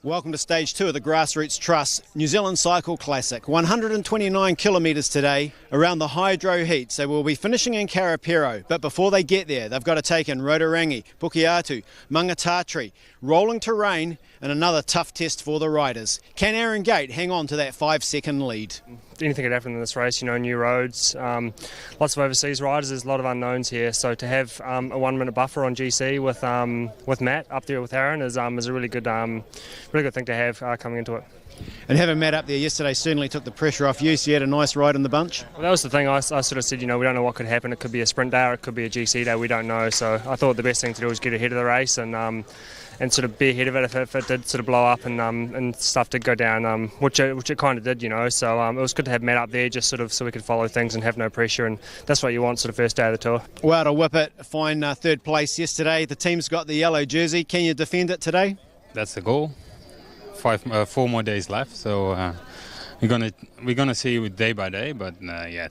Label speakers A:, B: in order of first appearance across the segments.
A: Welcome to stage 2 of the Grassroots Trust New Zealand Cycle Classic. 129 kilometres today around the Hydro Heat. So we'll be finishing in Karapiro, but before they get there, they've got to take in Rotorangi, Pukeatu, Mangatatri, rolling terrain, and another tough test for the riders. Can Aaron Gate hang on to that 5-second lead?
B: Anything could happen in this race, new roads, lots of overseas riders, there's a lot of unknowns here, so to have a 1 minute buffer on GC with Matt up there with Aaron is a really good thing to have coming into it.
A: And having Matt up there yesterday certainly took the pressure off you, so you had a nice ride in the bunch?
B: Well, that was the thing, I sort of said, we don't know what could happen, it could be a sprint day or it could be a GC day, we don't know, so I thought the best thing to do was get ahead of the race and sort of be ahead of it if it did sort of blow up and stuff did go down, which it kind of did, so it was good to have Matt up there just sort of so we could follow things and have no pressure, and that's what you want sort of first day of the tour.
A: Well, to whip it, fine third place yesterday. The team's got the yellow jersey. Can you defend it today?
C: That's the goal. 4 more days left, so we're gonna see day by day, but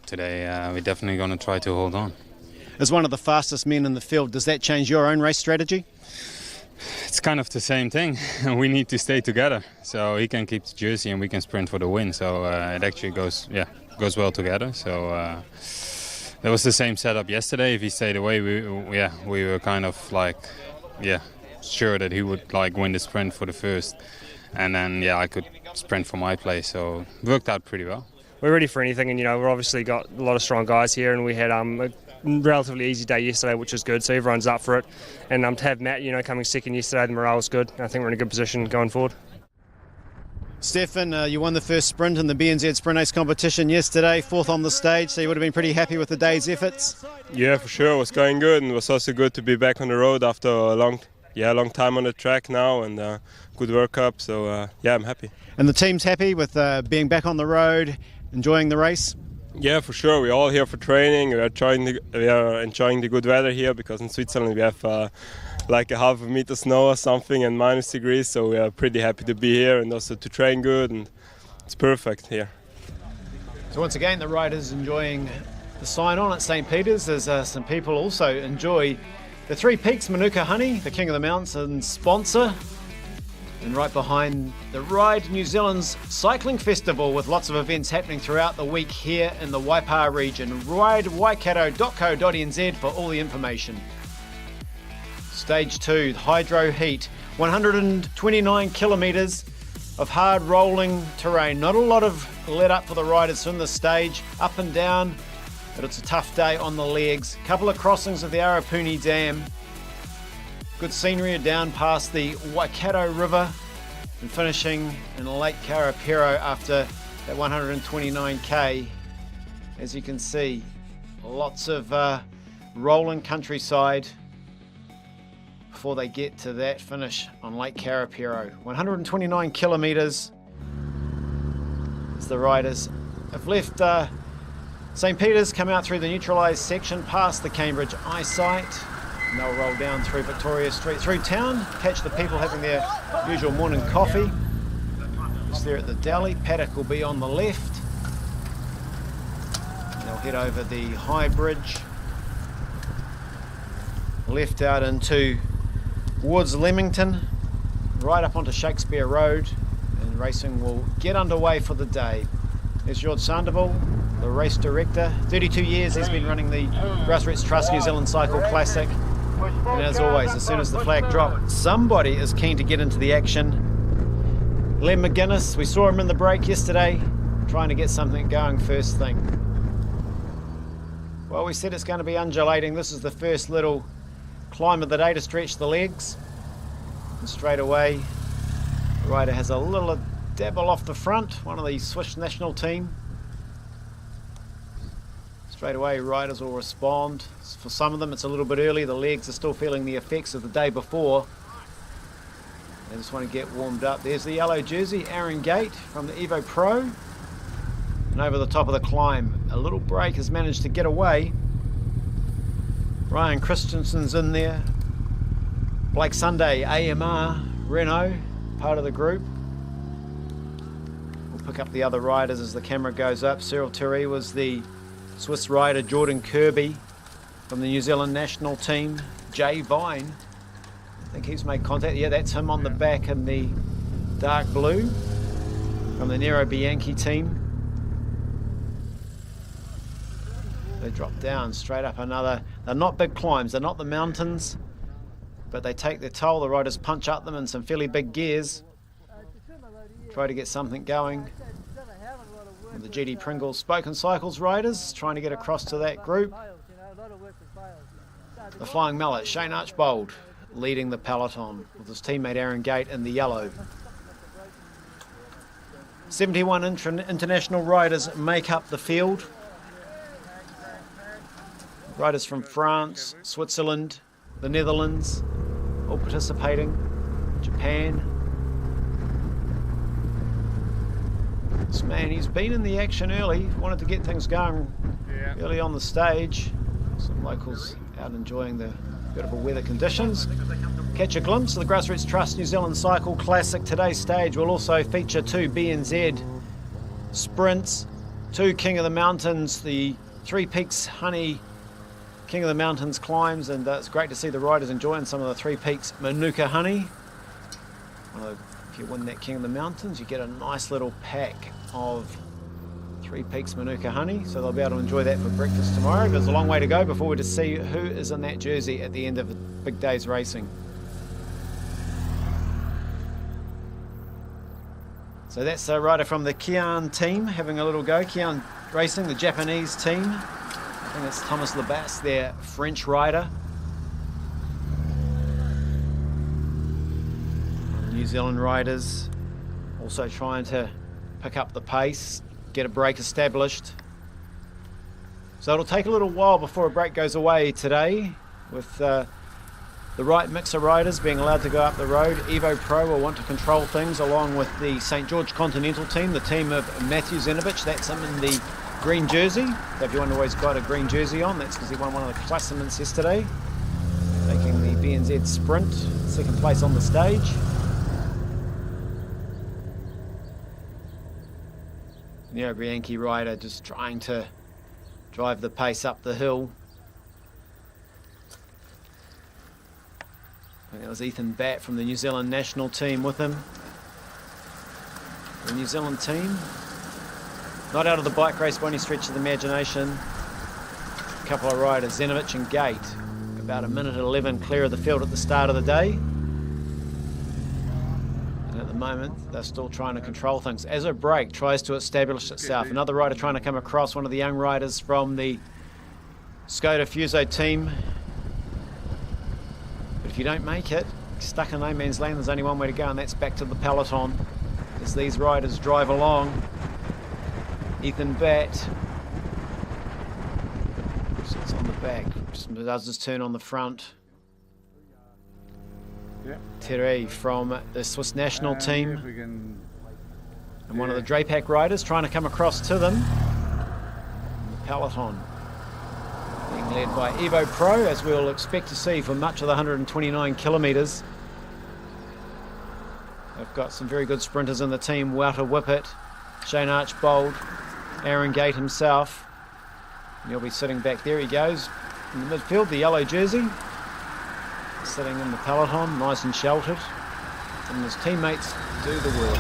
C: today we're definitely gonna try to hold on.
A: As one of the fastest men in the field, does that change your own race strategy?
C: It's kind of the same thing. We need to stay together, so he can keep the jersey and we can sprint for the win. So it actually goes well together. So that was the same setup yesterday. If he stayed away, we were kind of sure that he would win the sprint for the first, and then I could sprint for my place. So it worked out pretty well.
B: We're ready for anything, and we've obviously got a lot of strong guys here, and we had a relatively easy day yesterday, which is good, so everyone's up for it, and to have Matt coming second yesterday, the morale was good. I think we're in a good position going forward.
A: Stefan, you won the first sprint in the BNZ Sprint Ace competition yesterday, 4th on the stage, so you would have been pretty happy with the day's efforts?
D: Yeah, for sure, it was going good, and it was also good to be back on the road after a long time on the track now, and good World Cup, so I'm happy.
A: And the team's happy with being back on the road, enjoying the race?
D: Yeah, for sure. We're all here for training. We are enjoying the good weather here because in Switzerland we have like a half a meter snow or something and minus degrees. So we are pretty happy to be here and also to train good, and it's perfect here.
A: So once again, the riders enjoying the sign-on at St. Peter's as some people also enjoy the Three Peaks Manuka Honey, the King of the Mountains sponsor. And right behind the Ride New Zealand's Cycling Festival with lots of events happening throughout the week here in the Waipa region. ridewaikato.co.nz for all the information. Stage 2, Hydro Heat, 129 kilometres of hard rolling terrain. Not a lot of let up for the riders from the stage, up and down, but it's a tough day on the legs. Couple of crossings of the Arapuni Dam. Good scenery down past the Waikato River and finishing in Lake Karapiro after that 129k. As you can see, lots of rolling countryside before they get to that finish on Lake Karapiro. 129 kilometres as the riders have left St. Peter's, come out through the neutralised section past the Cambridge Eyesight. And they'll roll down through Victoria Street, through town, catch the people having their usual morning coffee. Just there at the deli. Paddock will be on the left. And they'll head over the High Bridge, left out into towards Leamington, right up onto Shakespeare Road, and racing will get underway for the day. There's George Sandoval, the race director. 32 years he's been running the Grassroots Trust New Zealand Cycle Classic. And as always, as soon as the flag drops, somebody is keen to get into the action. Len McGuinness, we saw him in the break yesterday, trying to get something going first thing. Well, we said it's going to be undulating. This is the first little climb of the day to stretch the legs. And straight away, the rider has a little dabble off the front, one of the Swiss national team. Straight away, riders will respond. For some of them, it's a little bit early. The legs are still feeling the effects of the day before. They just want to get warmed up. There's the yellow jersey, Aaron Gate from the Evo Pro. And over the top of the climb, a little break has managed to get away. Ryan Christensen's in there. Blake Sunday, AMR, Renault, part of the group. We'll pick up the other riders as the camera goes up. Cyril Terry was the Swiss rider. Jordan Kirby from the New Zealand national team. Jay Vine, I think he's made contact. Yeah, that's him on the back in the dark blue from the Nero Bianchi team. They drop down straight up another. They're not big climbs, they're not the mountains, but they take their toll. The riders punch up them in some fairly big gears. Try to get something going. And the GD Pringles Spoken Cycles riders trying to get across to that group. The Flying Mallet, Shane Archbold, leading the peloton with his teammate Aaron Gate in the yellow. 71 international riders make up the field. Riders from France, Switzerland, the Netherlands, all participating. Japan. This man, he's been in the action early, wanted to get things going early on the stage. Some locals out enjoying the beautiful weather conditions. Catch a glimpse of the Grassroots Trust New Zealand Cycle Classic. Today's stage will also feature 2 BNZ sprints, 2 King of the Mountains, the Three Peaks Honey King of the Mountains climbs, and it's great to see the riders enjoying some of the Three Peaks Manuka Honey. If you win that King of the Mountains, you get a nice little pack of Three Peaks Manuka Honey, so they'll be able to enjoy that for breakfast tomorrow. There's a long way to go before we just see who is in that jersey at the end of a big day's racing. So that's a rider from the Kian team having a little go. Kian Racing, the Japanese team. I think it's Thomas Labasse, their French rider. New Zealand riders also trying to pick up the pace, get a break established. So it'll take a little while before a break goes away today, with the right mix of riders being allowed to go up the road. Evo Pro will want to control things along with the St George Continental team, the team of Matthew Zenovich. That's him in the green jersey. So if you wonder why he's got a green jersey on, that's because he won one of the classements yesterday, taking the BNZ Sprint, second place on the stage. Nero Bianchi rider just trying to drive the pace up the hill. And it was Ethan Batt from the New Zealand national team with him. The New Zealand team, not out of the bike race by any stretch of the imagination. A couple of riders, Zenovich and Gate, about a minute 11 clear of the field at the start of the day. At the moment, they're still trying to control things. As a break tries to establish itself, another rider trying to come across, one of the young riders from the Skoda Fuso team. But if you don't make it, stuck in no man's land, there's only one way to go, and that's back to the peloton as these riders drive along. Ethan Batt sits on the back, just does his turn on the front. Terry from the Swiss national team, and one of the Drapac riders trying to come across to them. The peloton being led by Evo Pro, as we'll expect to see for much of the 129 kilometres. They've got some very good sprinters in the team. Wouter Whippet, Shane Archbold, Aaron Gate himself. And he'll be sitting back there. He goes in the midfield, the yellow jersey, sitting in the peloton, nice and sheltered, and his teammates do the work.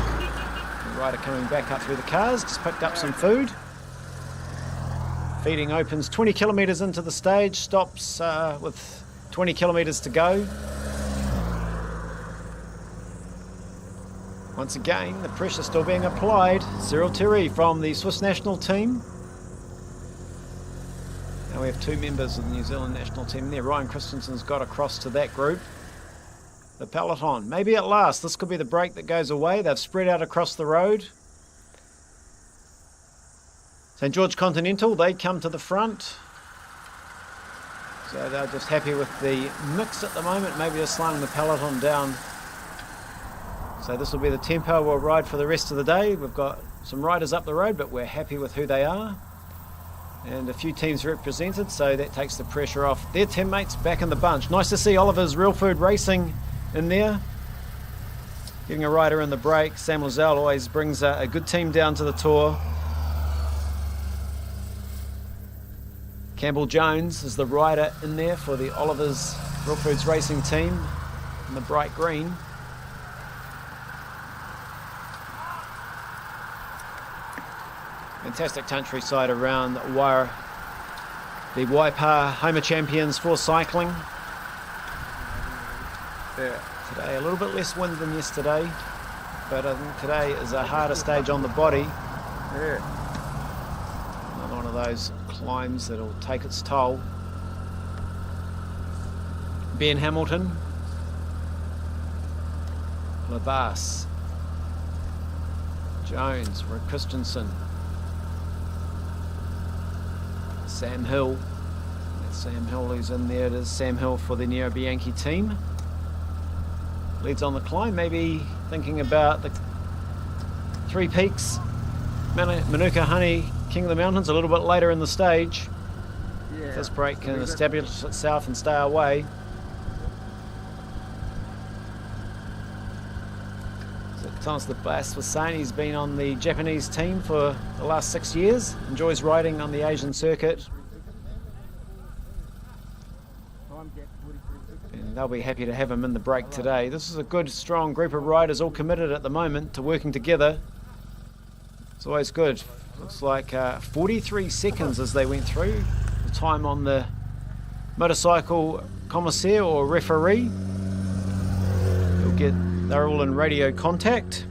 A: The rider coming back up through the cars, just picked up some food. Feeding opens 20 kilometres into the stage, stops with 20 kilometres to go. Once again, the pressure still being applied. Cyril Terry from the Swiss national team. Now we have 2 members of the New Zealand national team there. Ryan Christensen's got across to that group. The peloton, maybe at last, this could be the break that goes away. They've spread out across the road. St George Continental, they come to the front. So they're just happy with the mix at the moment. Maybe they're slowing the peloton down. So this will be the tempo we'll ride for the rest of the day. We've got some riders up the road, but we're happy with who they are. And a few teams represented, so that takes the pressure off their teammates back in the bunch. Nice to see Oliver's Real Food Racing in there, getting a rider in the break. Sam Lozelle always brings a good team down to the tour. Campbell Jones is the rider in there for the Oliver's Real Foods Racing team in the bright green. Fantastic countryside around Waipa. The Waipa Homa Champions for cycling. Today a little bit less wind than yesterday, but I think today is a harder stage on the body. Another one of those climbs that'll take its toll. Ben Hamilton, Labas, Jones, Rick Christensen, Sam Hill. That's Sam Hill who's in there. It is Sam Hill for the Neo Bianchi team. Leads on the climb, maybe thinking about the Three Peaks, Manuka Honey, King of the Mountains a little bit later in the stage. Yeah. This break can establish itself and stay away. So Thomas Labas was saying he's been on the Japanese team for the last 6 years, enjoys riding on the Asian circuit. And they'll be happy to have him in the break today. This is a good, strong group of riders all committed at the moment to working together. It's always good. Looks like 43 seconds as they went through. The time on the motorcycle commissaire or referee. They're all in radio contact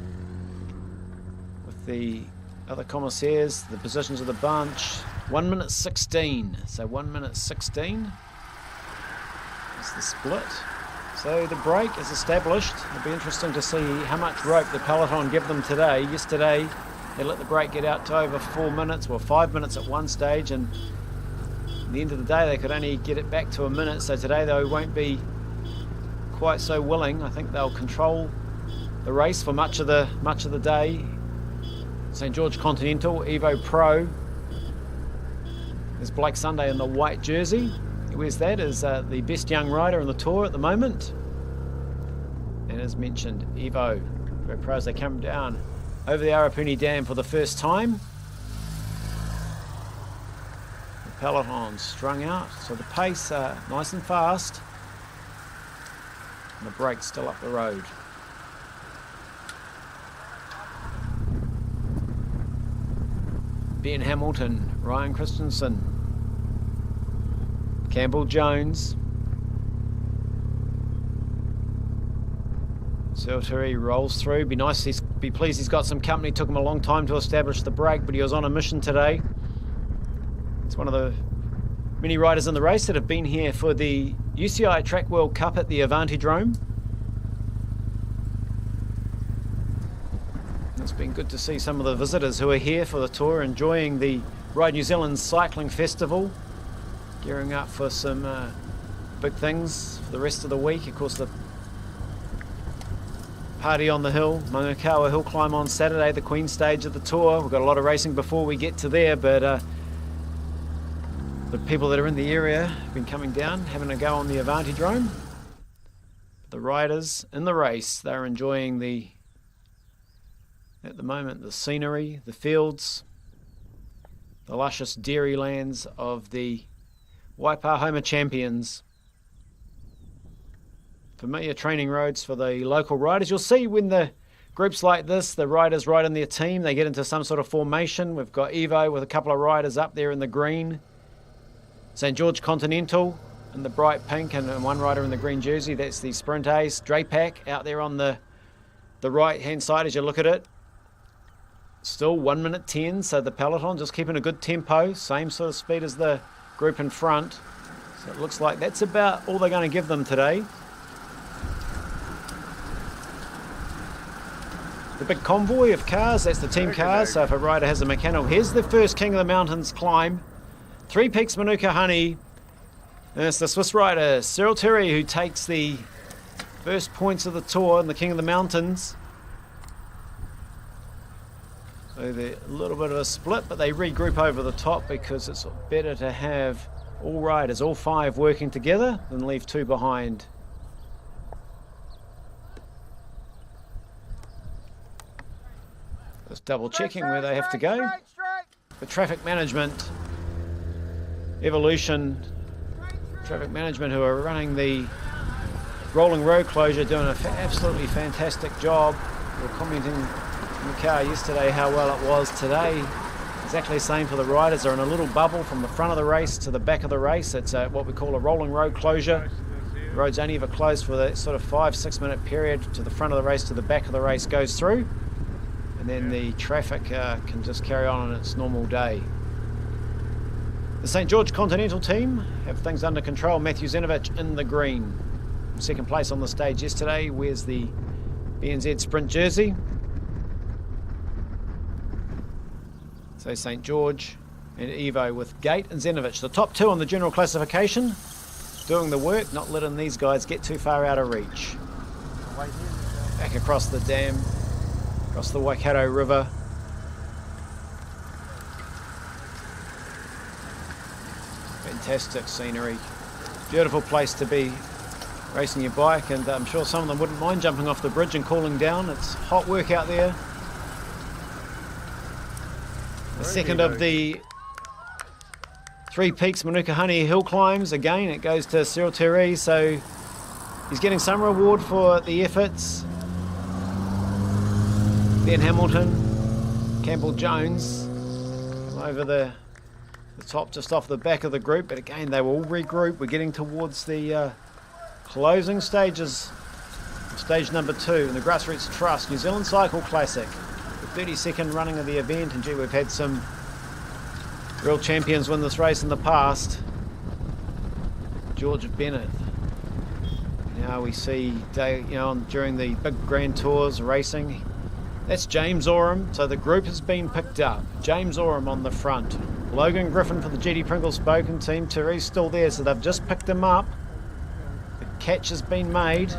A: with the other commissaires, the positions of the bunch. 1 minute 16. So 1 minute 16 is the split. So the break is established. It'll be interesting to see how much rope the peloton give them today. Yesterday they let the break get out to over 4 minutes, well 5 minutes at one stage, and at the end of the day they could only get it back to a minute. So today they won't be quite so willing. I think they'll control the race for much of the day. St George Continental, Evo Pro. There's Blake Sunday in the white jersey. Where's that? Is the best young rider in the tour at the moment. And as mentioned, Evo Pro as they come down over the Arapuni Dam for the first time. The peloton strung out, so the pace nice and fast. And the brake's still up the road. Ben Hamilton, Ryan Christensen, Campbell Jones, Selteri rolls through. Be pleased he's got some company. Took him a long time to establish the break, but he was on a mission today. It's one of the many riders in the race that have been here for the UCI Track World Cup at the Avantidrome. It's been good to see some of the visitors who are here for the tour enjoying the Ride New Zealand Cycling Festival, gearing up for some big things for the rest of the week. Of course, the party on the hill, Manukau Hill Climb on Saturday, the Queen stage of the tour. We've got a lot of racing before we get to there, but the people that are in the area have been coming down, having a go on the Avantidrome. The riders in the race, they're enjoying at the moment, the scenery, the fields, the luscious dairy lands of the Waipa Homa Champions. Familiar training roads for the local riders. You'll see when the groups like this, the riders ride in their team, they get into some sort of formation. We've got Evo with a couple of riders up there in the green. St George Continental in the bright pink and one rider in the green jersey. That's the Sprint Ace. Drapac out there on the right hand side as you look at it. Still 1 minute 10, so the peloton just keeping a good tempo, same sort of speed as the group in front. So it looks like that's about all they're going to give them today. The big convoy of cars, that's the team cars, so if a rider has a mechanical, here's the first King of the Mountains climb. Three Peaks Manuka Honey, and it's the Swiss rider Cyril Terry who takes the first points of the tour in the King of the Mountains. So they're a little bit of a split, but they regroup over the top because it's better to have all riders, all five working together than leave two behind. Just double checking where they have to go. The traffic management, Evolution Traffic Management, who are running the rolling road closure, doing an absolutely fantastic job. We were commenting in the car yesterday how well it was today. It's exactly the same for the riders. They're in a little bubble from the front of the race to the back of the race. It's what we call a rolling road closure. The roads only ever close for that sort of 5-6 minute period. To the front of the race to the back of the race goes through, and then the traffic can just carry on its normal day. The St George Continental team have things under control. Matthew Zenovich in the green. Second place on the stage yesterday. Wears the BNZ Sprint jersey. So St George and Evo with Gate and Zenovich. The top two on the general classification. Doing the work, not letting these guys get too far out of reach. Back across the dam, across the Waikato River. Fantastic scenery. Beautiful place to be racing your bike, and I'm sure some of them wouldn't mind jumping off the bridge and cooling down. It's hot work out there. The second of the Three Peaks Manukahani hill climbs. Again, it goes to Cyril Terry, so he's getting some reward for the efforts. Ben Hamilton, Campbell Jones come over the top just off the back of the group, but again they will all regroup. We're getting towards the closing stages of stage number 2 in the Grassroots Trust New Zealand Cycle Classic, the 32nd running of the event. And gee, we've had some real champions win this race in the past. George Bennett. Now we see during the big grand tours racing. That's James Oram. So the group has been picked up. James Oram on the front. Logan Griffin for the GD Pringles Spoken team. Terry's still there, so they've just picked him up. The catch has been made.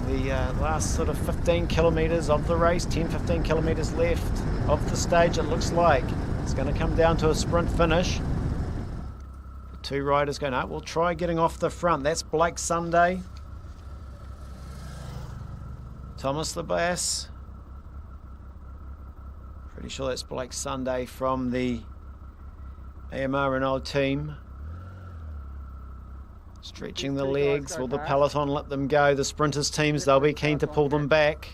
A: The last sort of 15 kilometres of the race, 10-15 kilometres left of the stage, it looks like. It's going to come down to a sprint finish. The two riders going up. We'll try getting off the front. That's Blake Sunday. Thomas the Bass. Pretty sure that's Blake Sunday from the AMR Renault team. Stretching the legs. Will the peloton let them go? The sprinters teams, they'll be keen to pull them back.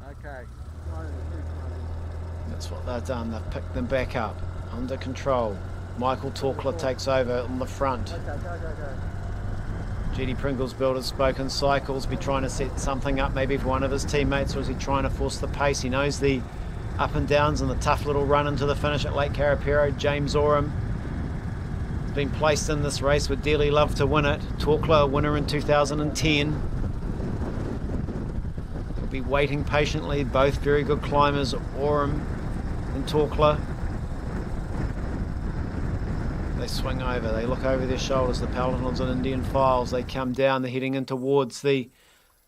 E: Okay.
A: That's what they've done. They've picked them back up. Under control. Michael Torkler takes over on the front. GD Pringles Builders Spoken Cycles be trying to set something up maybe for one of his teammates, or is he trying to force the pace? He knows the up and downs and the tough little run into the finish at Lake Karapiro. James Oram has been placed in this race, would dearly love to win it. Torkler, a winner in 2010. He'll be waiting patiently. Both very good climbers, Oram and Torkler. They swing over, they look over their shoulders, the pelotons and Indian files. They come down, they're heading in towards the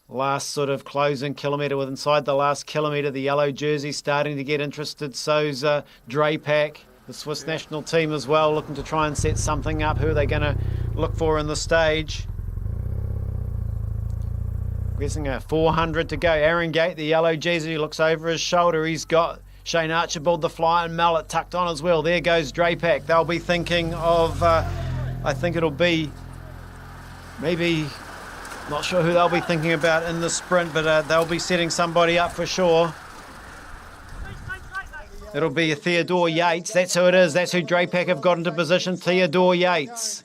A: last sort of closing kilometre. With inside the last kilometre, the yellow jersey starting to get interested. So's Drapac, the Swiss national team as well, looking to try and set something up. Who are they going to look for in the stage? Guessing a 400 to go. Aaron Gate, the yellow jersey, looks over his shoulder. He's got Shane Archibald, the flying mallet, tucked on as well. There goes Drapac. They'll be thinking of, I think it'll be maybe, not sure who they'll be thinking about in the sprint, but they'll be setting somebody up for sure. It'll be a Theodore Yates. That's who it is. That's who Drapac have got into position. Theodore Yates.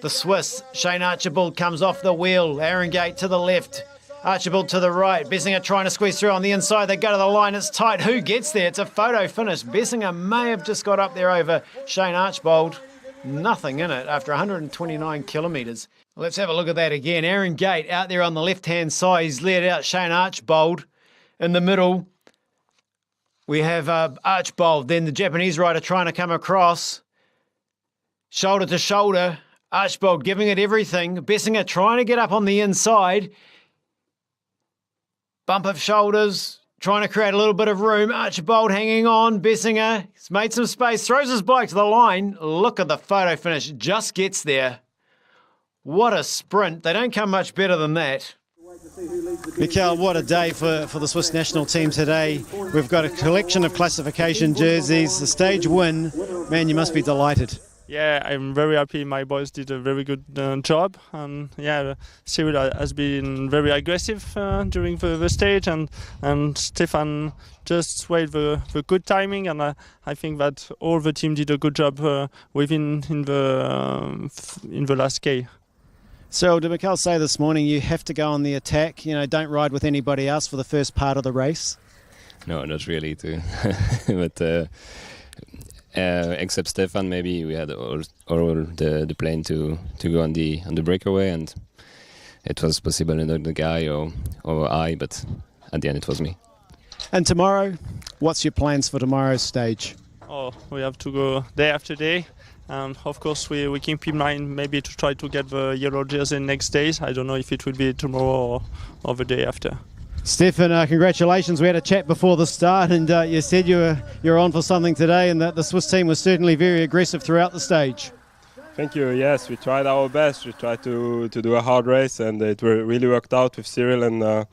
A: The Swiss, Shane Archibald comes off the wheel. Aaron Gate to the left. Archibald to the right. Bessinger trying to squeeze through on the inside. They go to the line. It's tight. Who gets there? It's a photo finish. Bessinger may have just got up there over Shane Archibald. Nothing in it after 129 kilometres. Let's have a look at that again. Aaron Gate out there on the left-hand side. He's led out Shane Archibald. In the middle, we have Archibald. Then the Japanese rider trying to come across. Shoulder to shoulder. Archibald giving it everything. Bessinger trying to get up on the inside. Bump of shoulders, trying to create a little bit of room. Archibald hanging on. Bessinger, he's made some space, throws his bike to the line. Look at the photo finish, just gets there. What a sprint. They don't come much better than that. Mikkel, what a day for the Swiss national team today. We've got a collection of classification jerseys, the stage win. Man, you must be delighted.
E: Yeah, I'm very happy. My boys did a very good job, and Cyril has been very aggressive during the stage, and Stefan just waited the good timing, and I think that all the team did a good job in the last K.
A: So did Mikel say this morning you have to go on the attack? You know, don't ride with anybody else for the first part of the race.
F: No, not really. But. Except Stefan, maybe we had all the plan to go on the breakaway, and it was possible another guy or I, but at the end it was me.
A: And tomorrow, what's your plans for tomorrow's stage?
E: Oh, we have to go day after day, and of course we keep in mind maybe to try to get the yellow jersey next days. I don't know if it will be tomorrow or the day after.
A: Stefan, congratulations. We had a chat before the start, and you said you're on for something today, and that the Swiss team was certainly very aggressive throughout the stage.
D: Thank you. Yes, we tried our best. We tried to do a hard race, and it really worked out with Cyril, and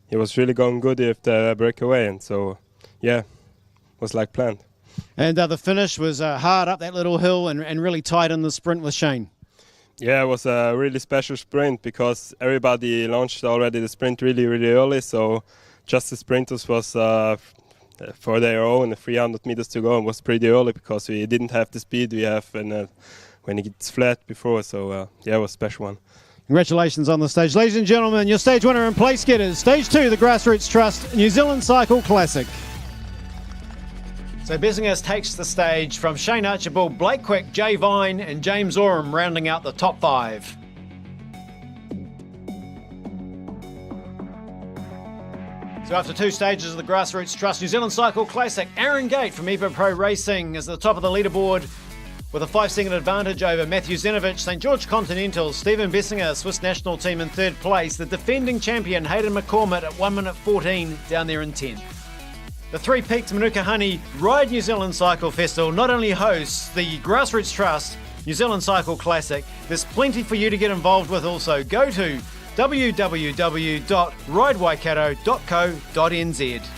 D: he was really going good with the breakaway, and so it was like planned.
A: And the finish was hard up that little hill and really tight in the sprint with Shane.
D: Yeah, it was a really special sprint because everybody launched already the sprint really, really early. So just the sprinters was for their own 300 meters to go and was pretty early because we didn't have the speed we have when it gets flat before. So it was a special one.
A: Congratulations on the stage. Ladies and gentlemen, your stage winner and place getters. Stage 2, the Grassroots Trust New Zealand Cycle Classic. So Bessinghurst takes the stage from Shane Archibald, Blake Quick, Jay Vine and James Oram rounding out the top 5. So after 2 stages of the Grassroots Trust New Zealand Cycle Classic, Aaron Gate from Evo Pro Racing is at the top of the leaderboard with a 5-second advantage over Matthew Zenovich, St George Continental, Stephen Bessinger, Swiss national team in 3rd place, the defending champion Hayden McCormick at 1 minute 14 down there in 10th. The Three Peaks Manuka Honey Ride New Zealand Cycle Festival not only hosts the Grassroots Trust New Zealand Cycle Classic, there's plenty for you to get involved with also. Go to www.ridewaikato.co.nz.